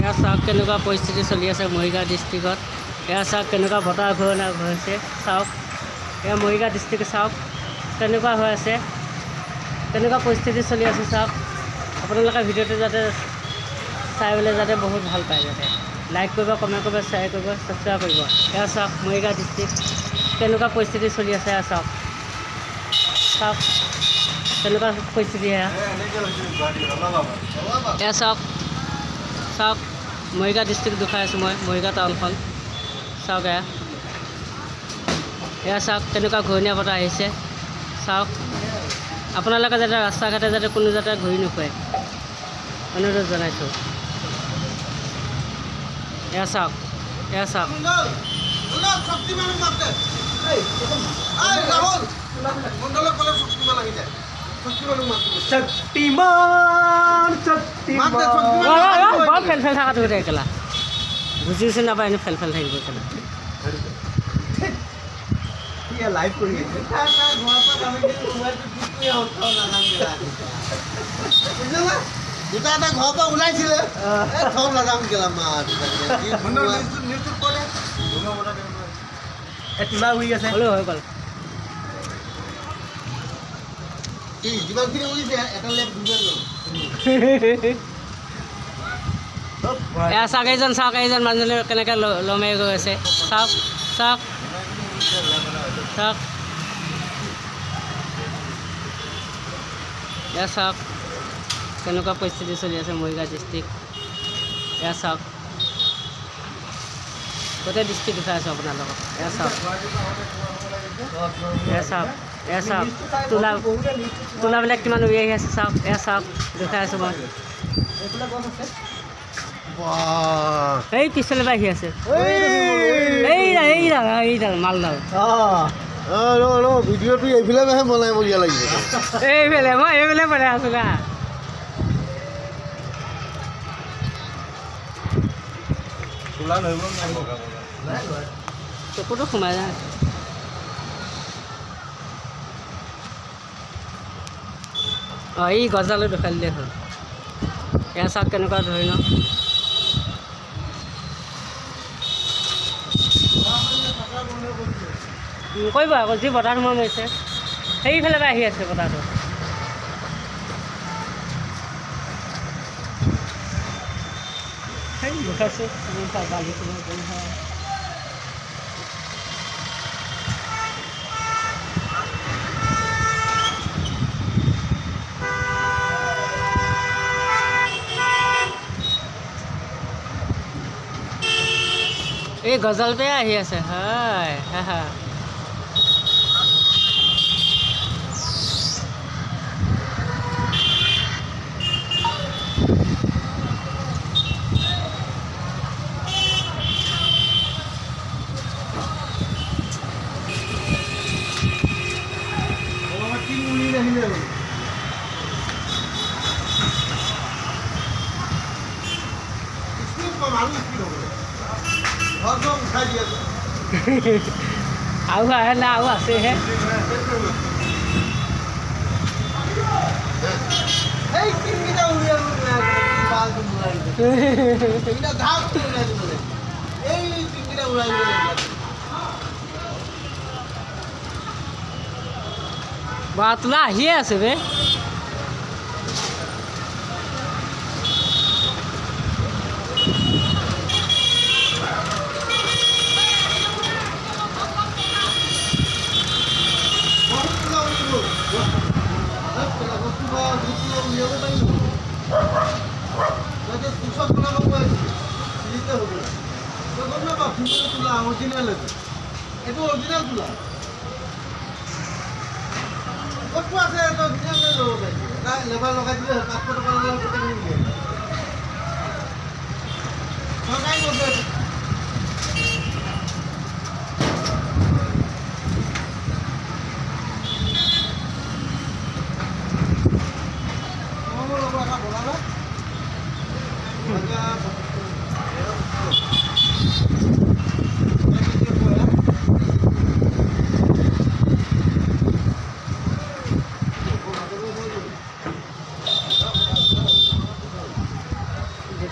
এয়া চাওক কেনেকুৱা পৰিস্থিতি চলি আছে মৰিগাঁও ডিষ্ট্ৰিক্টত। এয়া চাওক কেনেকুৱা বতাহ ঘূৰণা হৈছে, চাওক এয়া মৰিগাঁও ডিষ্ট্ৰিক্ট চাওক কেনেকুৱা হৈ আছে, কেনেকুৱা পৰিস্থিতি চলি আছে চাওক। আপোনালোকে ভিডিঅ'টো যাতে চাই পেলাই যাতে বহুত ভাল পায়, যাতে লাইক কৰিব, কমেণ্ট কৰিব, শ্বেয়াৰ কৰিব, ছাবস্ক্ৰাইব কৰিব। এয়া চাওক মৰিগাঁও ডিষ্ট্ৰিক্ট কেনেকুৱা পৰিস্থিতি চলি আছে, এয়া চাওক চাওক কেনেকুৱা পৰিস্থিতি। এয়া চাওক চাওক মৰিগাঁও ডিষ্ট্ৰিক্ট দেখাই আছোঁ মই, মৰিগাঁও টাউনখন চাওক। এয়া চাওক কেনেকুৱা ঘূৰণীয়া বতাহ আহিছে, চাওক। আপোনালোকে যাতে ৰাস্তা ঘাটে যাতে কোনো যাতে ঘূৰি নুফুৰে অনুৰোধ জনাইছোঁ। এয়া চাওক এয়া চাওক বৰ ফেল ফেল থকাটো গোটেই একেলা বুজি চুজি নাপায়, এনেই ফেল ফেল থাকিব একেলা। লাইভ কৰি আছে দুটা এটা ঘৰৰ পৰা ওলাইছিলে থম নাযাম গেলা তোলা উৰি আছে হ'লেও হৈ গ'ল। যিমানখিনি উৰিছে এটা লেপ দুজন এয়া চাওক এইজন, চাওক এইজন মানুহজনী কেনেকৈ লমাই গৈ আছে, চাওক চাওক চাওক। এয়া চাওক কেনেকুৱা পৰিস্থিতি চলি আছে মৰিগাঁও ডিষ্ট্ৰিক্ট। এয়া চাওক গোটেই ডিষ্ট্ৰিক্ট দেখাই আছোঁ আপোনালোকক। এয়া চাওক এয়া চাওক এয়া চাওক তোলাবিলাক কিমান উৰি আহি আছে চাওক। এয়া চাওক দেখাই আছোঁ মই। এই পিছফালে পৰা আহি আছে এইডাল মালডাল। ভিডিঅ'টো এইফালেহে বনাই বঢ়িয়া লাগিব। এইফালে মই এইফালে বনাই আছোঁ না। চকুটো সোমাই যায়। অঁ এই গছডালো দেখাই দিলেই হ'ল। এয়া চাওক কেনেকুৱা ধৰণৰ নকৰিব আকৌ, যি বতাহ ধুমা মাৰিছে সেইফালে পৰা আহি আছে বতাহটো। সেই দেখাইছোঁ বালি এই গজলপে আহি আছে হয়। আৰু আহে না আৰু আছেহে। বা তোলা আহিয়ে আছে বে। লেবাৰ লগাই দিলে 500 টকা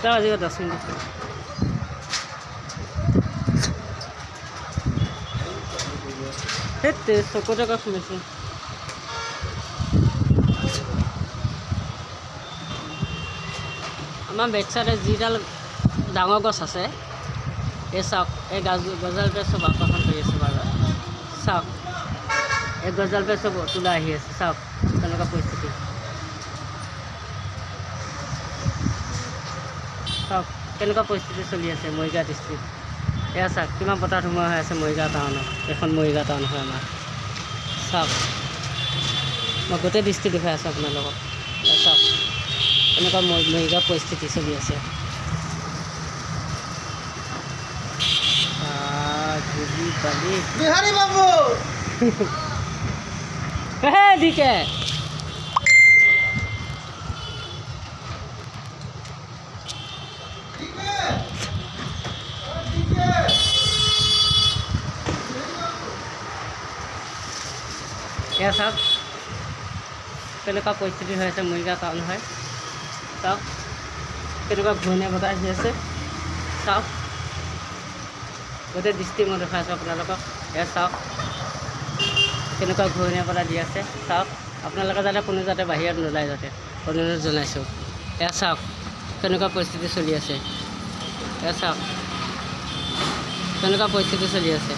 10টা বাজিব 10 মিনিট সেইটোৱে চকুত আকৌ শুনিছোঁ আমাৰ বেক চাইডে যিডাল ডাঙৰ গছ আছে এই চাওক এই গছডালটোৱে চব আকৰ্ষণ কৰি আছে বাৰু চাওক এই গছডালটোৱে চব তোলা আহি আছে চাওক তেনেকুৱা পৰিস্থিতি চাওক কেনেকুৱা পৰিস্থিতি চলি আছে মৰিগাঁও ডিষ্ট্ৰিক্ট এয়া চাওক কিমান বতাহ ধুমুহা হৈ আছে মৰিগাঁও টাউনত এখন মৰিগাঁও টাউন হয় আমাৰ চাওক মই গোটেই ডিষ্ট্ৰিক্ট দেখুৱাই আছোঁ আপোনালোকক এয়া চাওক এনেকুৱা মৰিগাঁও পৰিস্থিতি চলি আছে ধূলি বালি বিহাৰী বাবু হে দিকে এয়া চাওক কেনেকুৱা পৰিস্থিতি হৈ আছে মৰিগাঁও টাউন হয় চাওক কেনেকুৱা ঘূৰণীয়া বতাহ আহি আছে চাওক গোটেই ডিষ্ট্ৰিক্ট মই দেখাই আছোঁ আপোনালোকক এয়া চাওক কেনেকুৱা ঘূৰণীয়া বতাহ দি আছে চাওক আপোনালোকে যাতে কোনো যাতে বাহিৰত নোলায় যাতে অনুৰোধ জনাইছোঁ এয়া চাওক কেনেকুৱা পৰিস্থিতি চলি আছে এয়া চাওক কেনেকুৱা পৰিস্থিতি চলি আছে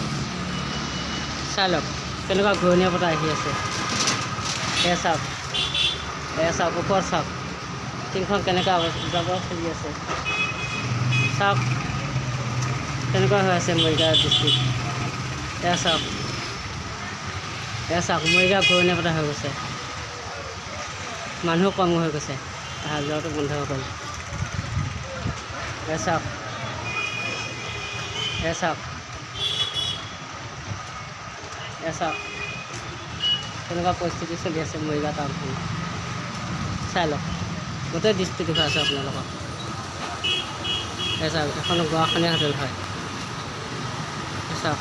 চাই লওক কেনেকুৱা ঘূৰণীয়া বতাহ আহি আছে এয়া চাওক ওপৰত চাওক টিংখন কেনেকুৱা যাব চলি আছে চাওক কেনেকুৱা হৈ আছে মৰিগাঁও ডিষ্ট্ৰিক্ট এয়া চাওক মৰিগাঁও ঘূৰণীয়া বতাহ হৈ গৈছে মানুহ কম হৈ গৈছে অহা যোৱাটো বন্ধ হৈ গ'ল এয়া চাওক কেনেকুৱা পৰিস্থিতি চলি আছে মৰিগাঁও টাউনখন চাই লওক গোটেই ডিষ্ট্ৰিক্ট দেখুৱাই আছোঁ আপোনালোকক এয়া চাওক এখন গুৱাহাটীয়া হোটেল হয় চাওক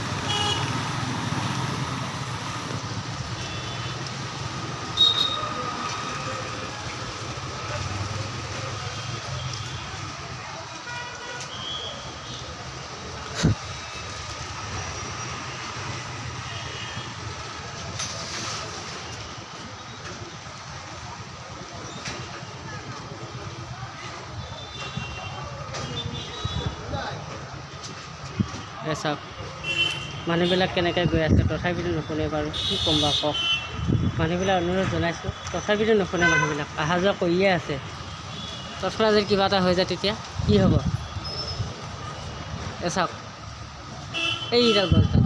চাওক মানুহবিলাক কেনেকৈ গৈ আছে তথাপিতো নুশুনে বাৰু কি ক'ম বাৰু কওক মানুহবিলাক অনুৰোধ জনাইছোঁ তথাপিতো নুশুনে মানুহবিলাক অহা যোৱা কৰিয়ে আছে তৎক্ষণাৎ যদি কিবা এটা হৈ যায় তেতিয়া কি হ'ব চাওক এইডাল গছডাল